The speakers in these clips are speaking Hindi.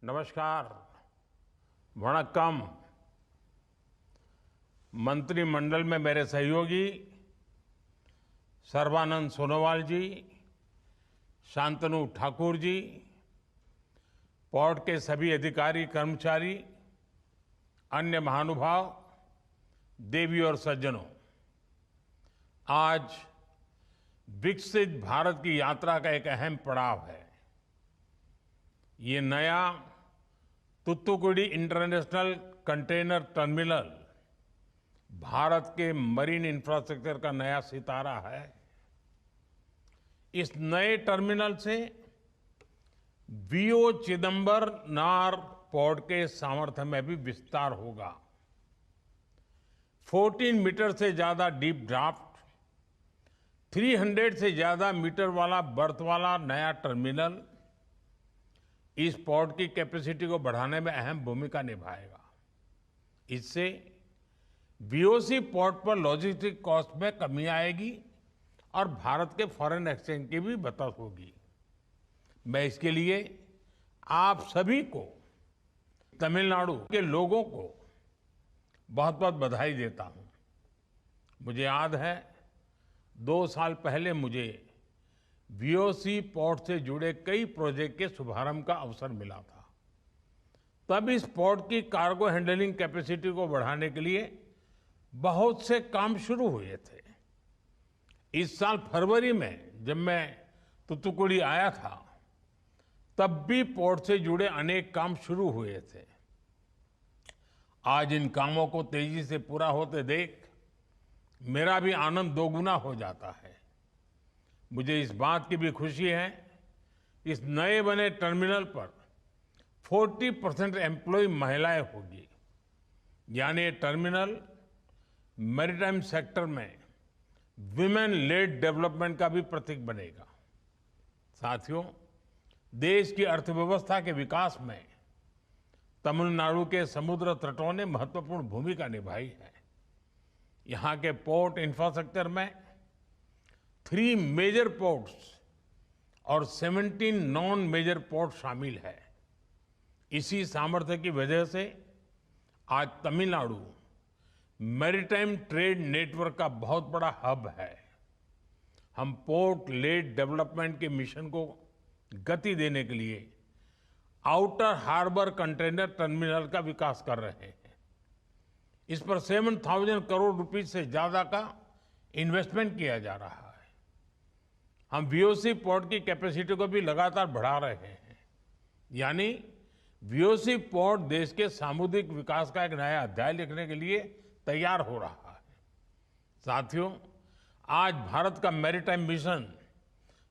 नमस्कार, वणक्कम। मंत्रिमंडल में मेरे सहयोगी सर्बानंद सोनोवाल जी, शांतनु ठाकुर जी, पोर्ट के सभी अधिकारी कर्मचारी, अन्य महानुभाव, देवी और सज्जनों, आज विकसित भारत की यात्रा का एक अहम पड़ाव है। ये नया Thoothukudi international container terminal Bharat के मरीन इंफ्रास्ट्रक्चर का नया सितारा है। इस नए टर्मिनल से वीओ चिदंबरनार पोर्ट के सामर्थ्य में भी विस्तार होगा। 14 मीटर से ज्यादा डीप ड्राफ्ट, 300 से ज्यादा मीटर वाला बर्थ वाला नया टर्मिनल इस पोर्ट की कैपेसिटी को बढ़ाने में अहम भूमिका निभाएगा। इससे वीओसी पोर्ट पर लॉजिस्टिक कॉस्ट में कमी आएगी और भारत के फॉरेन एक्सचेंज की भी बचत होगी। मैं इसके लिए आप सभी को, तमिलनाडु के लोगों को बहुत बहुत बधाई देता हूं। मुझे याद है 2 साल पहले मुझे वीओसी पोर्ट से जुड़े कई प्रोजेक्ट के शुभारंभ का अवसर मिला था। तब इस पोर्ट की कार्गो हैंडलिंग कैपेसिटी को बढ़ाने के लिए बहुत से काम शुरू हुए थे। इस साल फरवरी में जब मैं तुतुकुड़ी आया था, तब भी पोर्ट से जुड़े अनेक काम शुरू हुए थे। आज इन कामों को तेजी से पूरा होते देख मेरा भी आनंद दोगुना हो जाता है। मुझे इस बात की भी खुशी है, इस नए बने टर्मिनल पर 40% एम्प्लॉय महिलाएं होगी। यानी ये टर्मिनल मैरीटाइम सेक्टर में विमेन लेड डेवलपमेंट का भी प्रतीक बनेगा। साथियों, देश की अर्थव्यवस्था के विकास में तमिलनाडु के समुद्र तटों ने महत्वपूर्ण भूमिका निभाई है। यहाँ के पोर्ट इंफ्रास्ट्रक्चर में 3 मेजर पोर्ट्स और 17 नॉन मेजर पोर्ट शामिल है। इसी सामर्थ्य की वजह से आज तमिलनाडु मैरीटाइम ट्रेड नेटवर्क का बहुत बड़ा हब है। हम पोर्ट लेड डेवलपमेंट के मिशन को गति देने के लिए आउटर हार्बर कंटेनर टर्मिनल का विकास कर रहे हैं। इस पर 7,000 करोड़ रुपए से ज्यादा का इन्वेस्टमेंट किया जा रहा है। हम वीओसी पोर्ट की कैपेसिटी को भी लगातार बढ़ा रहे हैं। यानी वीओसी पोर्ट देश के सामुदायिक विकास का एक नया अध्याय लिखने के लिए तैयार हो रहा है। साथियों, आज भारत का मैरीटाइम मिशन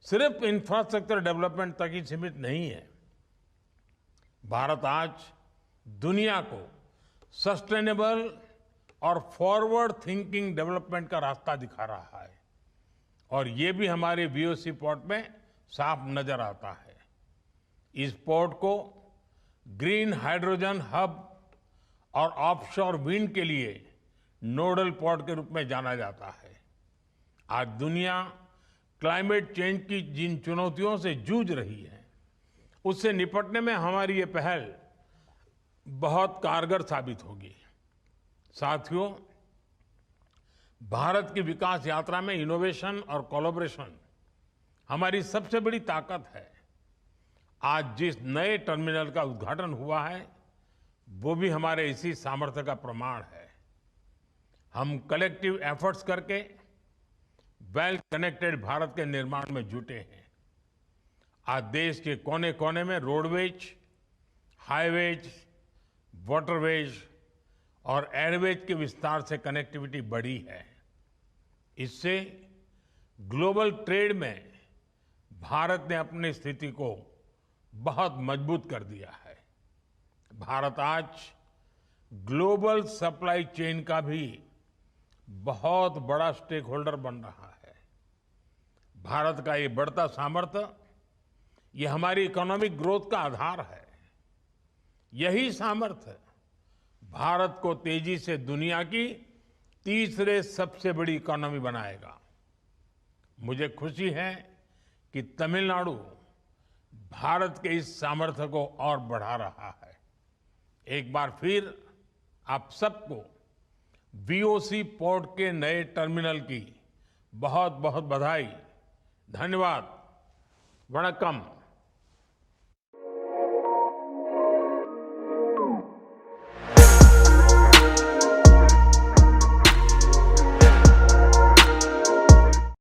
सिर्फ इंफ्रास्ट्रक्चर डेवलपमेंट तक ही सीमित नहीं है। भारत आज दुनिया को सस्टेनेबल और फॉरवर्ड थिंकिंग डेवलपमेंट का रास्ता दिखा रहा है और ये भी हमारे वीओसी पोर्ट में साफ नजर आता है। इस पोर्ट को ग्रीन हाइड्रोजन हब और ऑफशोर विंड के लिए नोडल पोर्ट के रूप में जाना जाता है। आज दुनिया क्लाइमेट चेंज की जिन चुनौतियों से जूझ रही है, उससे निपटने में हमारी ये पहल बहुत कारगर साबित होगी। साथियों, भारत की विकास यात्रा में इनोवेशन और कोलैबोरेशन हमारी सबसे बड़ी ताकत है। आज जिस नए टर्मिनल का उद्घाटन हुआ है, वो भी हमारे इसी सामर्थ्य का प्रमाण है। हम कलेक्टिव एफर्ट्स करके वेल कनेक्टेड भारत के निर्माण में जुटे हैं। आज देश के कोने कोने में रोडवेज, हाईवेज, वाटरवेज और एयरवेज के विस्तार से कनेक्टिविटी बढ़ी है। इससे ग्लोबल ट्रेड में भारत ने अपनी स्थिति को बहुत मजबूत कर दिया है। भारत आज ग्लोबल सप्लाई चेन का भी बहुत बड़ा स्टेक होल्डर बन रहा है। भारत का ये बढ़ता सामर्थ्य, ये हमारी इकोनॉमिक ग्रोथ का आधार है। यही सामर्थ्य भारत को तेजी से दुनिया की तीसरे सबसे बड़ी इकोनॉमी बनाएगा। मुझे खुशी है कि तमिलनाडु भारत के इस सामर्थ्य को और बढ़ा रहा है। एक बार फिर आप सबको वीओसी पोर्ट के नए टर्मिनल की बहुत बहुत बधाई। धन्यवाद। वणक्कम।